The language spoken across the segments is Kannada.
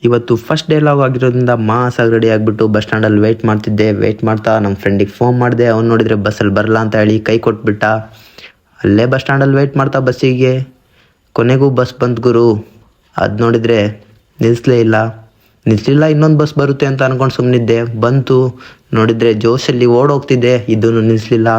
ಇವತ್ತು ಫಸ್ಟ್ ಡೈಲಾಗ್ ಆಗಿರೋದ್ರಿಂದ ಮಾಸಾಗಿ ರೆಡಿ ಆಗಿಬಿಟ್ಟು ಬಸ್ ಸ್ಟ್ಯಾಂಡಲ್ಲಿ ವೆಯ್ಟ್ ಮಾಡ್ತಿದ್ದೆ. ವೆಯ್ಟ್ ಮಾಡ್ತಾ ನಮ್ಮ ಫ್ರೆಂಡಿಗೆ ಫೋನ್ ಮಾಡಿದೆ. ಅವ್ನು ನೋಡಿದರೆ ಬಸ್ಸಲ್ಲಿ ಬರಲ್ಲ ಅಂತ ಹೇಳಿ ಕೈ ಕೊಟ್ಬಿಟ್ಟ. ಅಲ್ಲೇ ಬಸ್ ಸ್ಟ್ಯಾಂಡಲ್ಲಿ ವೆಯ್ಟ್ ಮಾಡ್ತಾ ಬಸ್ಸಿಗೆ ಕೊನೆಗೂ ಬಸ್ ಬಂತು ಗುರು. ಅದು ನೋಡಿದರೆ ನಿಲ್ಲಿಸಲಿಲ್ಲ. ಇನ್ನೊಂದು ಬಸ್ ಬರುತ್ತೆ ಅಂತ ಅಂದ್ಕೊಂಡು ಸುಮ್ಮನಿದ್ದೆ. ಬಂತು, ನೋಡಿದರೆ ಜೋಶಲ್ಲಿ ಓಡೋಗ್ತಿದ್ದೆ, ಇದನ್ನು ನಿಲ್ಲಿಸಲಿಲ್ಲ.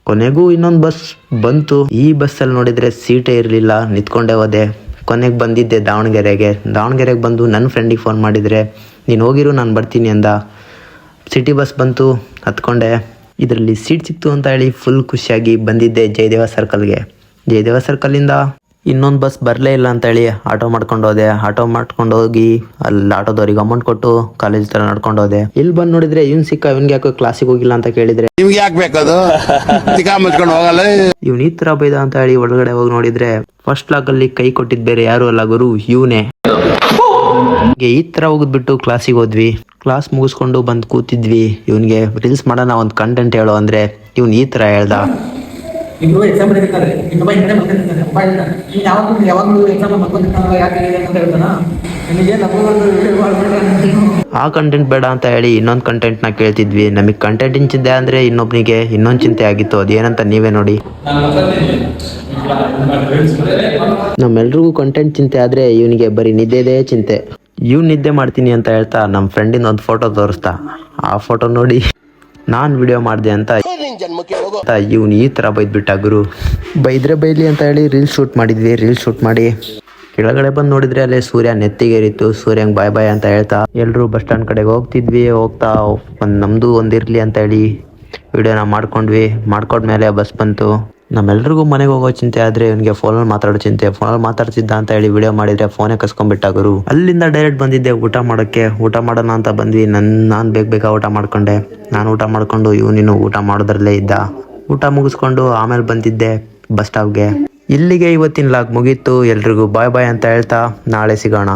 ಕೊನೆಗೂ ಇನ್ನೊಂದು ಬಸ್ ಬಂತು. ಈ ಬಸ್ಸಲ್ಲಿ ನೋಡಿದರೆ ಸೀಟೇ ಇರಲಿಲ್ಲ, ನಿಂತ್ಕೊಂಡೇ ಹೋದೆ. ಕೊನೆಗೆ ಬಂದಿದ್ದೆ ದಾವಣಗೆರೆಗೆ ಬಂದು ನನ್ನ ಫ್ರೆಂಡಿಗೆ ಫೋನ್ ಮಾಡಿದರೆ, ನೀನು ಹೋಗಿರು ನಾನು ಬರ್ತೀನಿ ಅಂದ. ಸಿಟಿ ಬಸ್ ಬಂತು, ಹತ್ಕೊಂಡೆ. ಇದರಲ್ಲಿ ಸೀಟ್ ಸಿಕ್ತು ಅಂತ ಹೇಳಿ ಫುಲ್ ಖುಷಿಯಾಗಿ ಬಂದಿದ್ದೆ ಜಯದೇವ ಸರ್ಕಲ್ಗೆ. ಜಯದೇವ ಸರ್ಕಲಿಂದ ಇನ್ನೊಂದು ಬಸ್ ಬರಲೇ ಇಲ್ಲ ಅಂತೇಳಿ ಆಟೋ ಮಾಡ್ಕೊಂಡು ಹೋದೆ. ಆಟೋ ಮಾಡ್ಕೊಂಡು ಹೋಗಿ ಅಲ್ಲಿ ಆಟೋದವ್ರಿಗೆ ಅಮೌಂಟ್ ಕೊಟ್ಟು ಕಾಲೇಜ್ ತರ ನಡ್ಕೊಂಡು ಹೋದೆ. ಇಲ್ಲಿ ಬಂದು ನೋಡಿದ್ರೆ ಇವ್ನು ಸಿಕ್ಕ. ಇವ್ನಿಗೆ ಯಾಕೋ ಕ್ಲಾಸಿಗೆ ಹೋಗಿಲ್ಲ ಅಂತ ಕೇಳಿದ್ರೆ, ನಿಮ್ಗೆ ಯಾಕೆ ಬೇಕದು ಹೋಗಲ್ಲ ಇವ್ನು ಈ ತರ ಬೈದ ಅಂತ ಹೇಳಿ ಒಳಗಡೆ ಹೋಗಿ ನೋಡಿದ್ರೆ ಫಸ್ಟ್ ಲಾಕ್ ಅಲ್ಲಿ ಕೈ ಕೊಟ್ಟಿದ್ ಬೇರೆ ಯಾರು ಅಲ್ಲ ಗುರು, ಇವನೇ. ಈ ತರ ಹೋಗ್ಬಿಟ್ಟು ಕ್ಲಾಸಿಗೆ ಹೋದ್ವಿ. ಕ್ಲಾಸ್ ಮುಗಿಸ್ಕೊಂಡು ಬಂದು ಕೂತಿದ್ವಿ. ಇವನ್ಗೆ ರೀಲ್ಸ್ ಮಾಡೋಣ, ಒಂದು ಕಂಟೆಂಟ್ ಹೇಳೋ ಅಂದ್ರೆ ಇವ್ನು ಈ ತರ ಹೇಳ್ದ. ಇನ್ನು ಎಕ್ಸಾಮ್ ಬರೀತಾರೆ, ಇನ್ನೊಬ್ಬ ಹಿಂದೆ ಬರ್ತಿರ್ತಾನೆ, ಒಬ್ಬ ಹೇಳ್ತಾನೆ ನೀನು ಯಾವಾಗಲೂ ಎಕ್ಸಾಮ್ ಬರ್ಕೊಂಡಿರ್ತಾನಲ್ಲ, ಯಾಕೆ ಅಂತ ಹೇಳ್ತಾನ. ನಿನಗೆ ಆ ಕಂಟೆಂಟ್ ಬೇಡ ಅಂತ ಹೇಳಿ ಇನ್ನೊಂದು ಕಂಟೆಂಟ್ನ ಕೇಳ್ತಿದ್ವಿ. ನಮಗೆ ಕಂಟೆಂಟಿನ ಚಿಂತೆ ಅಂದರೆ ಇನ್ನೊಬ್ಬನಿಗೆ ಇನ್ನೊಂದು ಚಿಂತೆ ಆಗಿತ್ತು. ಅದೇನಂತ ನೀವೇ ನೋಡಿ. ನಮ್ಮೆಲ್ರಿಗೂ ಕಂಟೆಂಟ್ ಚಿಂತೆ ಆದರೆ ಇವನಿಗೆ ಬರೀ ನಿದ್ದೆದೇ ಚಿಂತೆ. ಇವ್ನು ನಿದ್ದೆ ಮಾಡ್ತೀನಿ ಅಂತ ಹೇಳ್ತಾ ನಮ್ಮ ಫ್ರೆಂಡಿನ ಒಂದು ಫೋಟೋ ತೋರಿಸ್ತಾ. ಆ ಫೋಟೋ ನೋಡಿ ನಾನು ವಿಡಿಯೋ ಮಾಡಿದೆ ಅಂತ ಇವ್ನು ಈ ಥರ ಬೈದ್ಬಿಟ್ಟ ಗುರು. ಬೈದ್ರೆ ಬೈಲಿ ಅಂತ ಹೇಳಿ ರೀಲ್ಸ್ ಶೂಟ್ ಮಾಡಿದ್ವಿ. ರೀಲ್ಸ್ ಶೂಟ್ ಮಾಡಿ ಕೆಳಗಡೆ ಬಂದು ನೋಡಿದ್ರೆ ಅಲ್ಲೇ ಸೂರ್ಯ ನೆತ್ತಿಗೇರಿತ್ತು. ಸೂರ್ಯಂಗೆ ಬಾಯ್ ಬಾಯ್ ಅಂತ ಹೇಳ್ತಾ ಎಲ್ಲರೂ ಬಸ್ ಸ್ಟ್ಯಾಂಡ್ ಕಡೆಗೆ ಹೋಗ್ತಿದ್ವಿ. ಹೋಗ್ತಾ ನಮ್ಮದು ಒಂದಿರಲಿ ಅಂತ ಹೇಳಿ ವಿಡಿಯೋನ ಮಾಡ್ಕೊಂಡ್ಮೇಲೆ ಬಸ್ ಬಂತು. ನಮ್ಮೆಲ್ರಿಗೂ ಮನೆಗೆ ಹೋಗೋ ಚಿಂತೆ ಆದರೆ ಇವನಿಗೆ ಫೋನಲ್ಲಿ ಮಾತಾಡೋ ಚಿಂತೆ. ಫೋನಲ್ಲಿ ಮಾತಾಡ್ತಿದ್ದ ಅಂತ ಹೇಳಿ ವಿಡಿಯೋ ಮಾಡಿದರೆ ಫೋನೇ ಕಸ್ಕೊಂಡ್ಬಿಟ್ಟ ಗುರು. ಅಲ್ಲಿಂದ ಡೈರೆಕ್ಟ್ ಬಂದಿದ್ದೆ ಊಟ ಮಾಡೋಕ್ಕೆ. ಊಟ ಮಾಡೋಣ ಅಂತ ಬಂದ್ವಿ. ನಾನು ಬೇಗ ಊಟ ಮಾಡ್ಕೊಂಡೆ. ನಾನು ಊಟ ಮಾಡ್ಕೊಂಡು ಇವನಿನ್ನು ಊಟ ಮಾಡೋದ್ರಲ್ಲೇ ಇದ್ದ. ಊಟ ಮುಗಿಸ್ಕೊಂಡು ಆಮೇಲೆ ಬಂದಿದ್ದೆ ಬಸ್ ಸ್ಟಾಪ್ಗೆ. ಇಲ್ಲಿಗೆ ಇವತ್ತಿನ ಲಾಗ್ ಮುಗೀತು. ಎಲ್ರಿಗೂ ಬಾಯ್ ಬಾಯ್ ಅಂತ ಹೇಳ್ತಾ ನಾಳೆ ಸಿಗೋಣ.